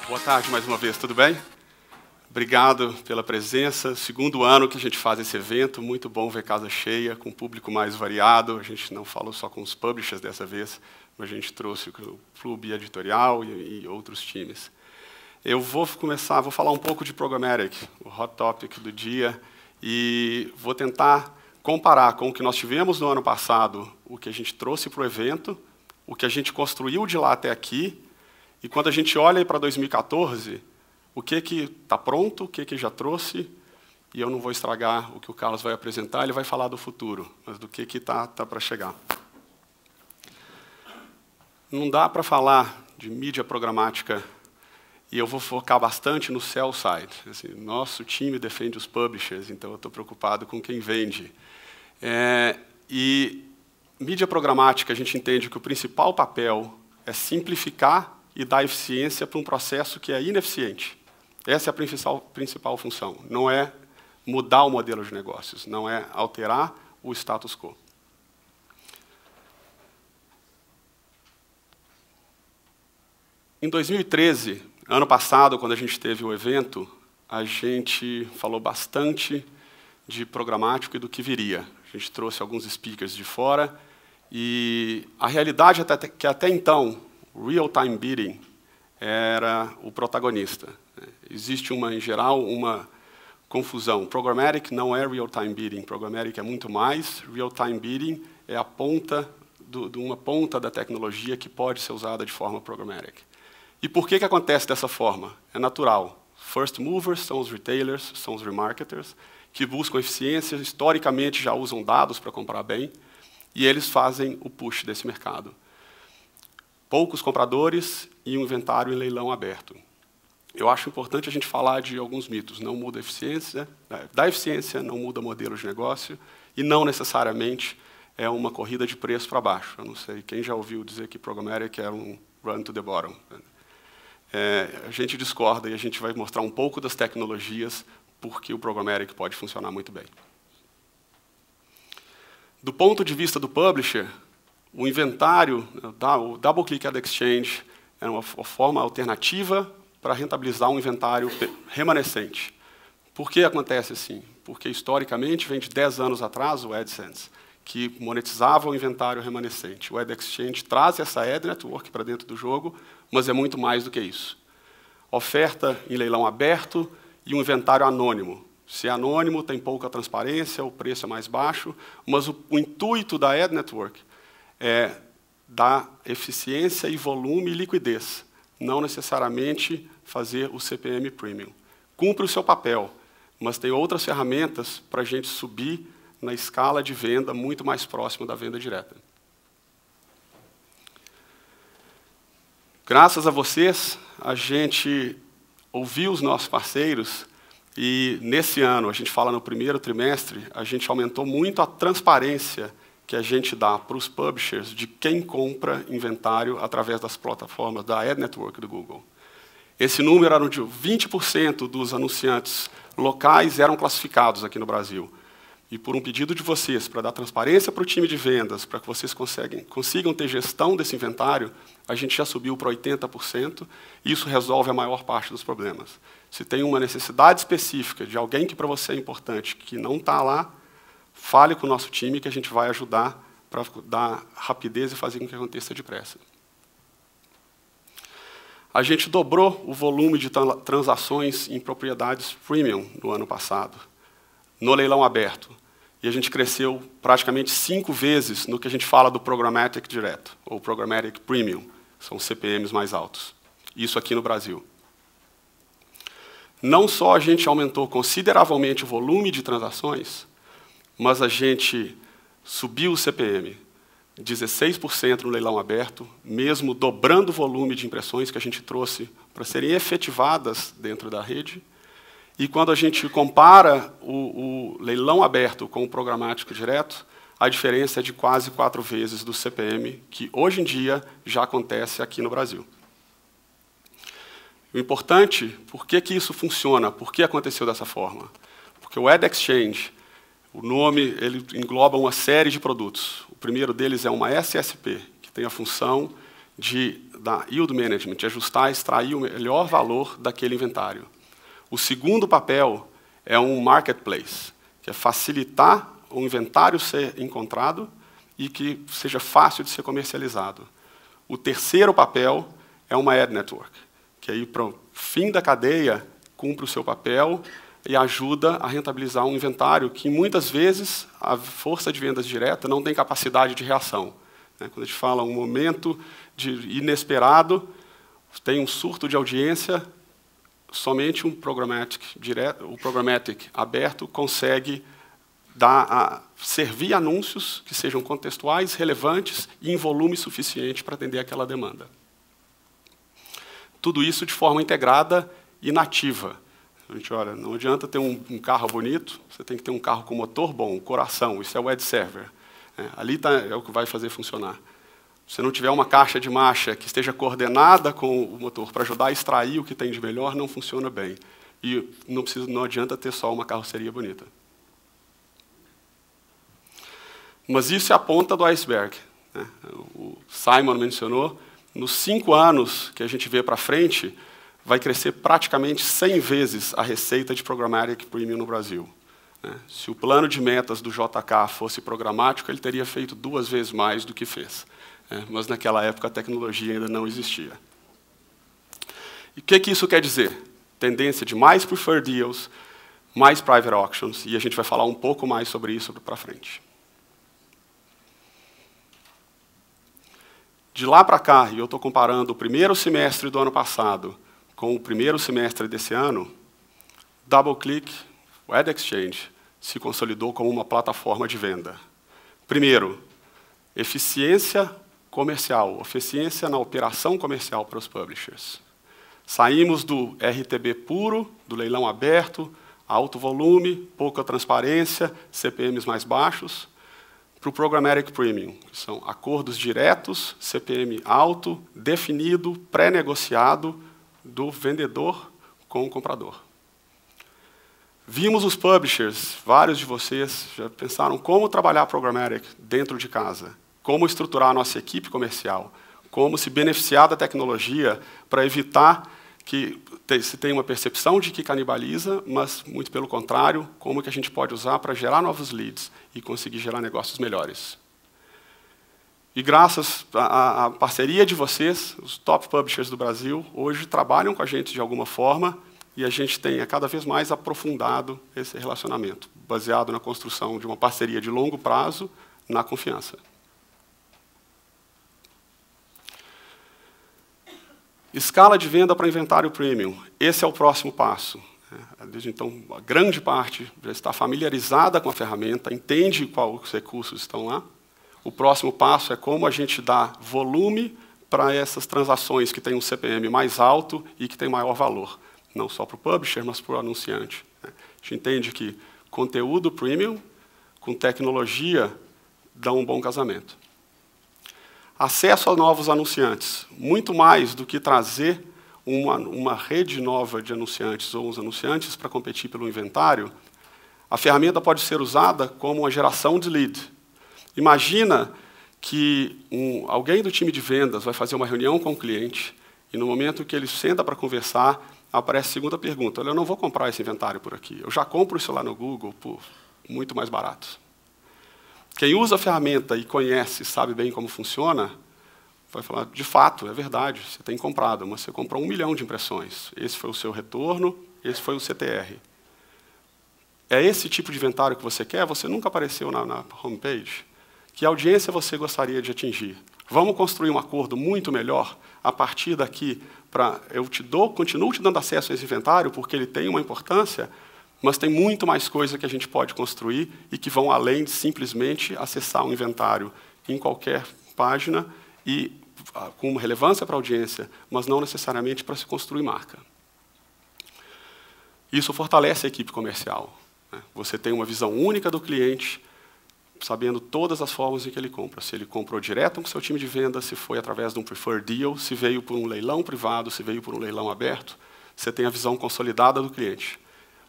Boa tarde mais uma vez, tudo bem? Obrigado pela presença. Segundo ano que a gente faz esse evento, muito bom ver casa cheia, com um público mais variado. A gente não falou só com os publishers dessa vez, mas a gente trouxe o clube editorial e outros times. Eu vou falar um pouco de Programmatic, o hot topic do dia, e vou tentar comparar com o que nós tivemos no ano passado, o que a gente trouxe para o evento, o que a gente construiu de lá até aqui, e quando a gente olha para 2014, o que está pronto, o que já trouxe, e eu não vou estragar o que o Carlos vai apresentar, ele vai falar do futuro, mas do que está para chegar. Não dá para falar de mídia programática, e eu vou focar bastante no sell side. Assim, nosso time defende os publishers, então eu estou preocupado com quem vende. E mídia programática, a gente entende que o principal papel é simplificar e dar eficiência para um processo que é ineficiente. Essa é a principal função. Não é mudar o modelo de negócios, não é alterar o status quo. Em 2013, ano passado, quando a gente teve o evento, a gente falou bastante de programático e do que viria. A gente trouxe alguns speakers de fora, e a realidade é que até então, real-time bidding era o protagonista. Existe, em geral, uma confusão. Programmatic não é real-time bidding. Programmatic é muito mais. Real-time bidding é a ponta uma ponta da tecnologia que pode ser usada de forma programmatic. E por que acontece dessa forma? É natural. First movers são os retailers, são os remarketers, que buscam eficiência, historicamente já usam dados para comprar bem, e eles fazem o push desse mercado. Poucos compradores e um inventário em leilão aberto. Eu acho importante a gente falar de alguns mitos. Não muda a eficiência, dá eficiência, não muda o modelo de negócio, e não necessariamente é uma corrida de preço para baixo. Eu não sei quem já ouviu dizer que Programmatic é um run to the bottom. A gente discorda e a gente vai mostrar um pouco das tecnologias porque o Programmatic pode funcionar muito bem. Do ponto de vista do publisher, o inventário, o Double Click Ad Exchange, é uma forma alternativa para rentabilizar um inventário remanescente. Por que acontece assim? Porque, historicamente, vem de 10 anos atrás o AdSense, que monetizava o inventário remanescente. O Ad Exchange traz essa Ad Network para dentro do jogo, mas é muito mais do que isso. Oferta em leilão aberto e um inventário anônimo. Se é anônimo, tem pouca transparência, o preço é mais baixo, mas o intuito da Ad Network é dar eficiência e volume e liquidez, não necessariamente fazer o CPM premium. Cumpre o seu papel, mas tem outras ferramentas para a gente subir na escala de venda muito mais próxima da venda direta. Graças a vocês, a gente ouviu os nossos parceiros e, nesse ano, a gente fala no primeiro trimestre, a gente aumentou muito a transparência que a gente dá para os publishers de quem compra inventário através das plataformas da Ad Network do Google. Esse número era de 20% dos anunciantes locais eram classificados aqui no Brasil. E por um pedido de vocês, para dar transparência para o time de vendas, para que vocês consigam ter gestão desse inventário, a gente já subiu para 80%, e isso resolve a maior parte dos problemas. Se tem uma necessidade específica de alguém que para você é importante, que não está lá, fale com o nosso time que a gente vai ajudar para dar rapidez e fazer com que aconteça depressa. A gente dobrou o volume de transações em propriedades premium no ano passado, no leilão aberto. E a gente cresceu praticamente 5 vezes no que a gente fala do Programmatic direto, ou Programmatic Premium, são os CPMs mais altos. Isso aqui no Brasil. Não só a gente aumentou consideravelmente o volume de transações, mas a gente subiu o CPM 16% no leilão aberto, mesmo dobrando o volume de impressões que a gente trouxe para serem efetivadas dentro da rede. E quando a gente compara o leilão aberto com o programático direto, a diferença é de quase 4 vezes do CPM, que hoje em dia já acontece aqui no Brasil. O importante, por que isso funciona? Por que aconteceu dessa forma? Porque o Ad Exchange, o nome, ele engloba uma série de produtos. O primeiro deles é uma SSP, que tem a função da yield management, de ajustar, extrair o melhor valor daquele inventário. O segundo papel é um marketplace, que é facilitar o inventário ser encontrado e que seja fácil de ser comercializado. O terceiro papel é uma ad network, que aí, para o fim da cadeia, cumpre o seu papel e ajuda a rentabilizar um inventário que, muitas vezes, a força de vendas direta não tem capacidade de reação. Quando a gente fala um momento inesperado, tem um surto de audiência, somente um programmatic aberto consegue servir anúncios que sejam contextuais, relevantes e em volume suficiente para atender aquela demanda. Tudo isso de forma integrada e nativa. A gente olha, não adianta ter um carro bonito, você tem que ter um carro com motor bom, coração, isso é o ad server. Ali é o que vai fazer funcionar. Se você não tiver uma caixa de marcha que esteja coordenada com o motor para ajudar a extrair o que tem de melhor, não funciona bem. E não adianta ter só uma carroceria bonita. Mas isso é a ponta do iceberg. O Simon mencionou, nos 5 anos que a gente vê para frente, vai crescer praticamente 100 vezes a receita de Programmatic Premium no Brasil. Se o plano de metas do JK fosse programático, ele teria feito 2 vezes mais do que fez. Mas naquela época a tecnologia ainda não existia. E o que isso quer dizer? Tendência de mais preferred deals, mais private auctions, e a gente vai falar um pouco mais sobre isso para frente. De lá para cá, e eu estou comparando o primeiro semestre do ano passado com o primeiro semestre desse ano, DoubleClick, o Ad Exchange, se consolidou como uma plataforma de venda. Primeiro, eficiência comercial, eficiência na operação comercial para os publishers. Saímos do RTB puro, do leilão aberto, alto volume, pouca transparência, CPMs mais baixos, para o Programmatic Premium, que são acordos diretos, CPM alto, definido, pré-negociado do vendedor com o comprador. Vimos os publishers, vários de vocês já pensaram como trabalhar Programmatic dentro de casa, como estruturar a nossa equipe comercial, como se beneficiar da tecnologia para evitar que se tenha uma percepção de que canibaliza, mas, muito pelo contrário, como que a gente pode usar para gerar novos leads e conseguir gerar negócios melhores. E graças à parceria de vocês, os top publishers do Brasil hoje trabalham com a gente de alguma forma e a gente tem cada vez mais aprofundado esse relacionamento, baseado na construção de uma parceria de longo prazo, na confiança. Escala de venda para inventário premium. Esse é o próximo passo. Desde então, a grande parte já está familiarizada com a ferramenta, entende quais os recursos estão lá. O próximo passo é como a gente dá volume para essas transações que têm um CPM mais alto e que têm maior valor. Não só para o publisher, mas para o anunciante. A gente entende que conteúdo premium com tecnologia dá um bom casamento. Acesso a novos anunciantes. Muito mais do que trazer uma rede nova de anunciantes ou os anunciantes para competir pelo inventário, a ferramenta pode ser usada como uma geração de lead. Imagina que alguém do time de vendas vai fazer uma reunião com o cliente e no momento que ele senta para conversar, aparece a segunda pergunta. Olha, eu não vou comprar esse inventário por aqui. Eu já compro isso lá no Google por muito mais barato. Quem usa a ferramenta e conhece, sabe bem como funciona, vai falar, de fato, é verdade, você tem comprado, mas você comprou 1 milhão de impressões. Esse foi o seu retorno, esse foi o CTR. É esse tipo de inventário que você quer? Você nunca apareceu na homepage? Que audiência você gostaria de atingir? Vamos construir um acordo muito melhor a partir daqui para continuo te dando acesso a esse inventário porque ele tem uma importância, mas tem muito mais coisa que a gente pode construir e que vão além de simplesmente acessar um inventário em qualquer página e com relevância para a audiência, mas não necessariamente para se construir marca. Isso fortalece a equipe comercial. Você tem uma visão única do cliente, sabendo todas as formas em que ele compra. Se ele comprou direto com o seu time de venda, se foi através de um preferred deal, se veio por um leilão privado, se veio por um leilão aberto, você tem a visão consolidada do cliente.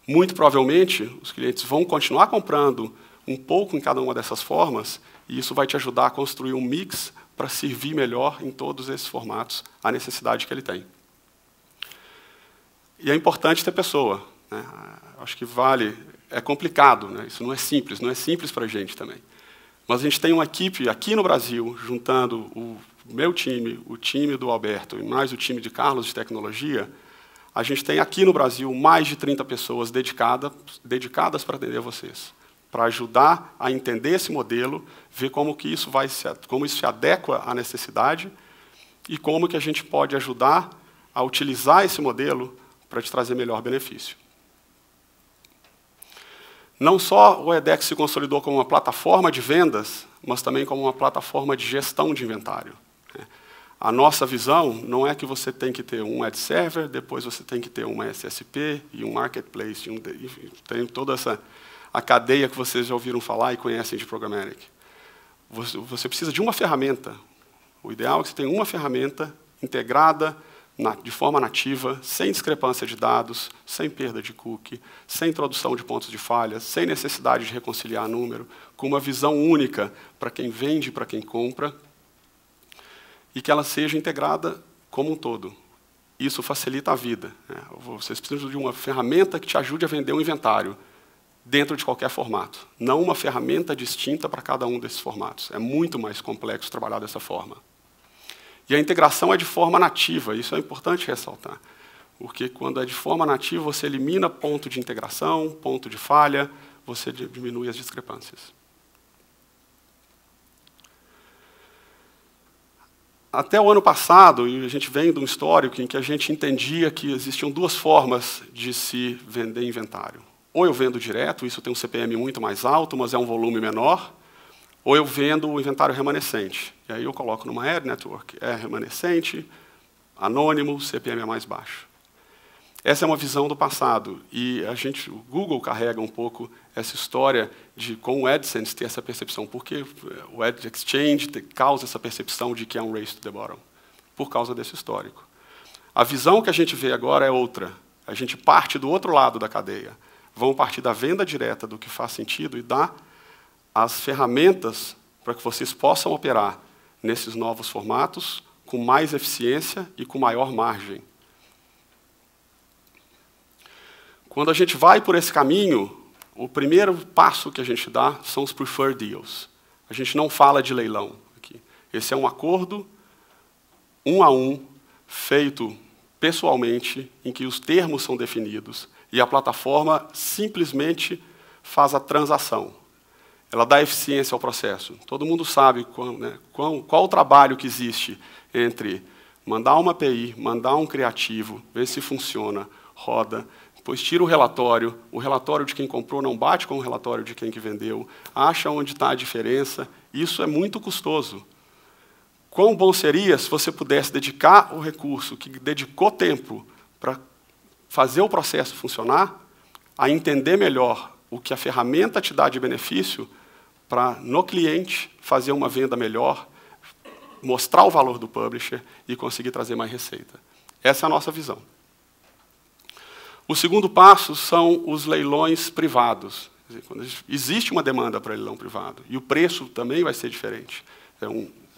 Muito provavelmente, os clientes vão continuar comprando um pouco em cada uma dessas formas, e isso vai te ajudar a construir um mix para servir melhor em todos esses formatos a necessidade que ele tem. E é importante ter pessoa, né? Acho que vale, é complicado, né? Isso não é simples para a gente também. Mas a gente tem uma equipe aqui no Brasil, juntando o meu time, o time do Alberto e mais o time de Carlos de tecnologia. A gente tem aqui no Brasil mais de 30 pessoas dedicadas para atender vocês, para ajudar a entender esse modelo, ver como isso se adequa à necessidade e como que a gente pode ajudar a utilizar esse modelo para te trazer melhor benefício. Não só o edX se consolidou como uma plataforma de vendas, mas também como uma plataforma de gestão de inventário. A nossa visão não é que você tem que ter um ad server, depois você tem que ter uma SSP e um marketplace, tem toda a cadeia que vocês já ouviram falar e conhecem de Programmatic. Você precisa de uma ferramenta. O ideal é que você tenha uma ferramenta integrada de forma nativa, sem discrepância de dados, sem perda de cookie, sem introdução de pontos de falha, sem necessidade de reconciliar número, com uma visão única para quem vende e para quem compra, e que ela seja integrada como um todo. Isso facilita a vida, né? Vocês precisam de uma ferramenta que te ajude a vender um inventário dentro de qualquer formato, não uma ferramenta distinta para cada um desses formatos. É muito mais complexo trabalhar dessa forma. E a integração é de forma nativa, isso é importante ressaltar. Porque quando é de forma nativa, você elimina ponto de integração, ponto de falha, você diminui as discrepâncias. Até o ano passado, e a gente vem de um histórico em que a gente entendia que existiam duas formas de se vender inventário. Ou eu vendo direto, isso tem um CPM muito mais alto, mas é um volume menor, ou eu vendo o inventário remanescente. E aí eu coloco numa ad network, é remanescente, anônimo, CPM é mais baixo. Essa é uma visão do passado, e o Google carrega um pouco essa história de, com o AdSense, ter essa percepção. Porque o Ad Exchange causa essa percepção de que é um race to the bottom, por causa desse histórico. A visão que a gente vê agora é outra. A gente parte do outro lado da cadeia. Vamos partir da venda direta do que faz sentido e dar as ferramentas para que vocês possam operar nesses novos formatos com mais eficiência e com maior margem. Quando a gente vai por esse caminho, o primeiro passo que a gente dá são os preferred deals. A gente não fala de leilão aqui. Esse é um acordo, 1 a 1, feito pessoalmente, em que os termos são definidos e a plataforma simplesmente faz a transação. Ela dá eficiência ao processo. Todo mundo sabe qual o trabalho que existe entre mandar uma API, mandar um criativo, ver se funciona, roda, depois tira o relatório de quem comprou não bate com o relatório de quem que vendeu, acha onde está a diferença. Isso é muito custoso. Quão bom seria se você pudesse dedicar o recurso que dedicou tempo para fazer o processo funcionar, a entender melhor o que a ferramenta te dá de benefício para, no cliente, fazer uma venda melhor, mostrar o valor do publisher e conseguir trazer mais receita. Essa é a nossa visão. O segundo passo são os leilões privados. Quer dizer, quando existe uma demanda para leilão privado, e o preço também vai ser diferente.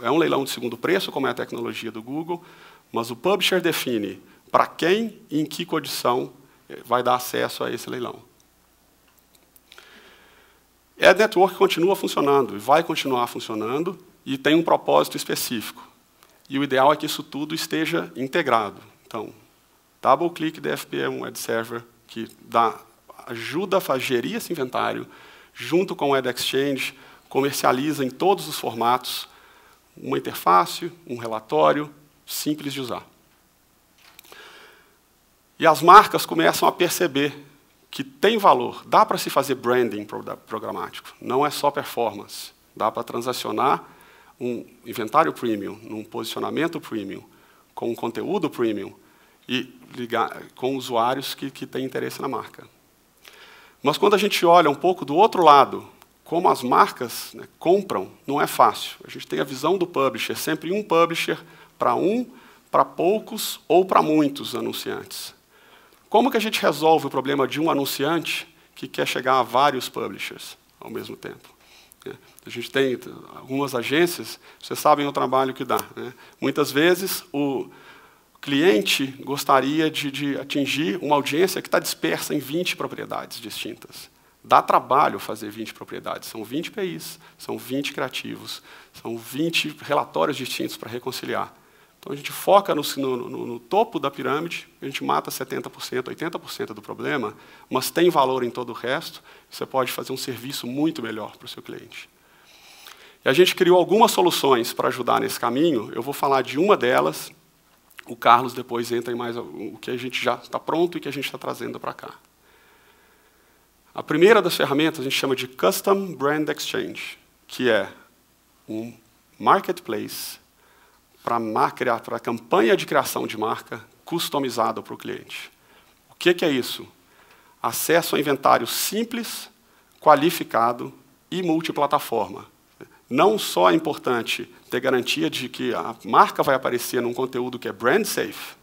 É um leilão de segundo preço, como é a tecnologia do Google, mas o publisher define para quem e em que condição vai dar acesso a esse leilão. A network continua funcionando, e vai continuar funcionando, e tem um propósito específico. E o ideal é que isso tudo esteja integrado. Então, DoubleClick DFP é um ad server que ajuda a gerir esse inventário, junto com o Ad Exchange, comercializa em todos os formatos, uma interface, um relatório, simples de usar. E as marcas começam a perceber que tem valor. Dá para se fazer branding programático, não é só performance. Dá para transacionar um inventário premium, num posicionamento premium, com um conteúdo premium, e ligar com usuários que têm interesse na marca. Mas quando a gente olha um pouco do outro lado, como as marcas compram, não é fácil. A gente tem a visão do publisher, sempre um publisher para poucos ou para muitos anunciantes. Como que a gente resolve o problema de um anunciante que quer chegar a vários publishers ao mesmo tempo? A gente tem algumas agências, vocês sabem o trabalho que dá. Muitas vezes, o cliente gostaria de atingir uma audiência que está dispersa em 20 propriedades distintas. Dá trabalho fazer 20 propriedades. São 20 PIs, são 20 criativos, são 20 relatórios distintos para reconciliar. Então, a gente foca no topo da pirâmide, a gente mata 70%, 80% do problema, mas tem valor em todo o resto, você pode fazer um serviço muito melhor para o seu cliente. E a gente criou algumas soluções para ajudar nesse caminho, eu vou falar de uma delas, o Carlos depois entra em mais o que a gente já está pronto e que a gente está trazendo para cá. A primeira das ferramentas a gente chama de Custom Brand Exchange, que é um marketplace para a campanha de criação de marca customizada para o cliente. O que é isso? Acesso a inventário simples, qualificado e multiplataforma. Não só é importante ter garantia de que a marca vai aparecer num conteúdo que é brand safe,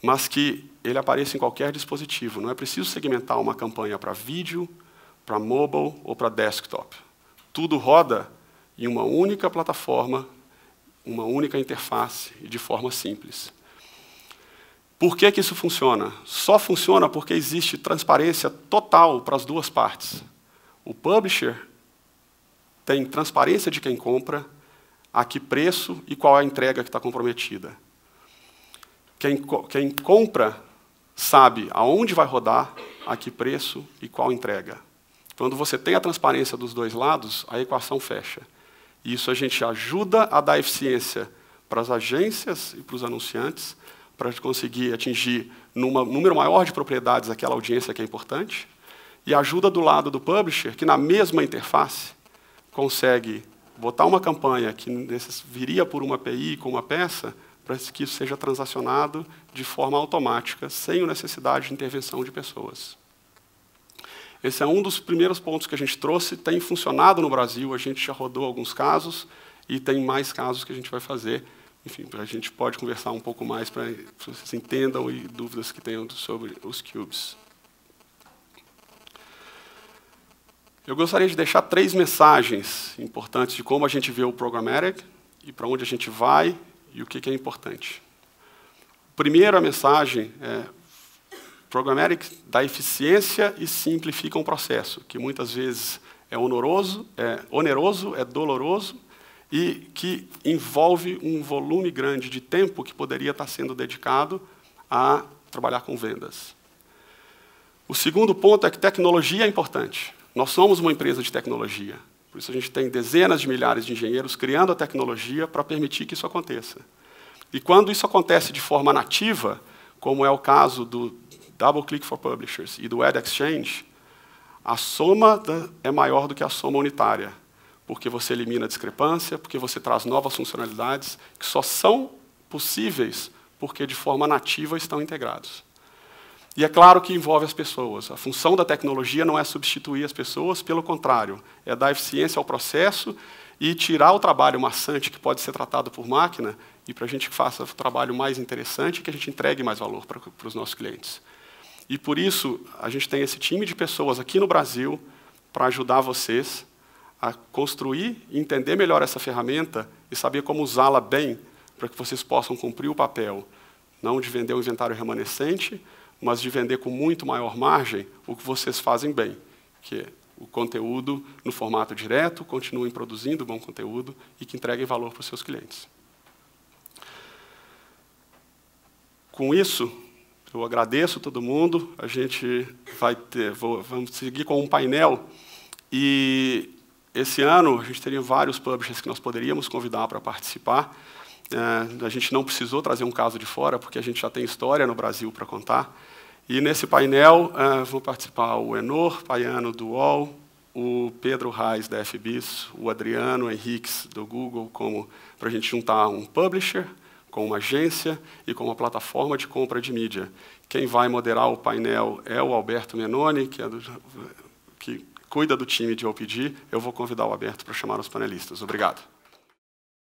mas que ele apareça em qualquer dispositivo. Não é preciso segmentar uma campanha para vídeo, para mobile ou para desktop. Tudo roda em uma única plataforma, uma única interface e de forma simples. Por que isso funciona? Só funciona porque existe transparência total para as duas partes. O publisher tem transparência de quem compra, a que preço e qual é a entrega que está comprometida. Quem compra sabe aonde vai rodar, a que preço e qual entrega. Quando você tem a transparência dos dois lados, a equação fecha. E isso a gente ajuda a dar eficiência para as agências e para os anunciantes, para conseguir atingir num número maior de propriedades aquela audiência que é importante, e ajuda do lado do publisher, que na mesma interface consegue botar uma campanha que viria por uma API com uma peça, para que isso seja transacionado de forma automática, sem a necessidade de intervenção de pessoas. Esse é um dos primeiros pontos que a gente trouxe, tem funcionado no Brasil, a gente já rodou alguns casos, e tem mais casos que a gente vai fazer. Enfim, a gente pode conversar um pouco mais para que vocês entendam e dúvidas que tenham sobre os cubes. Eu gostaria de deixar 3 mensagens importantes de como a gente vê o Programmatic, e para onde a gente vai, e o que é importante. Primeira mensagem é: Programmatic dá eficiência e simplifica um processo, que muitas vezes é oneroso, é doloroso, e que envolve um volume grande de tempo que poderia estar sendo dedicado a trabalhar com vendas. O segundo ponto é que tecnologia é importante. Nós somos uma empresa de tecnologia, por isso a gente tem dezenas de milhares de engenheiros criando a tecnologia para permitir que isso aconteça. E quando isso acontece de forma nativa, como é o caso do DoubleClick for Publishers e do Ad Exchange, a soma é maior do que a soma unitária, porque você elimina a discrepância, porque você traz novas funcionalidades que só são possíveis porque de forma nativa estão integrados. E é claro que envolve as pessoas. A função da tecnologia não é substituir as pessoas, pelo contrário, é dar eficiência ao processo e tirar o trabalho maçante que pode ser tratado por máquina e para a gente que faça o trabalho mais interessante e que a gente entregue mais valor para os nossos clientes. E por isso, a gente tem esse time de pessoas aqui no Brasil para ajudar vocês a construir e entender melhor essa ferramenta e saber como usá-la bem para que vocês possam cumprir o papel, não de vender o inventário remanescente, mas de vender com muito maior margem o que vocês fazem bem, que é o conteúdo no formato direto, continuem produzindo bom conteúdo e que entreguem valor para os seus clientes. Com isso, eu agradeço todo mundo, a gente vamos seguir com um painel, e esse ano a gente teria vários publishers que nós poderíamos convidar para participar. A gente não precisou trazer um caso de fora, porque a gente já tem história no Brasil para contar. E nesse painel vão participar o Enor Paiano do UOL, o Pedro Reis da FBIS, o Adriano Henriques do Google, para a gente juntar um publisher com uma agência e com uma plataforma de compra de mídia. Quem vai moderar o painel é o Alberto Menoni, que cuida do time de OPG. Eu vou convidar o Alberto para chamar os panelistas. Obrigado.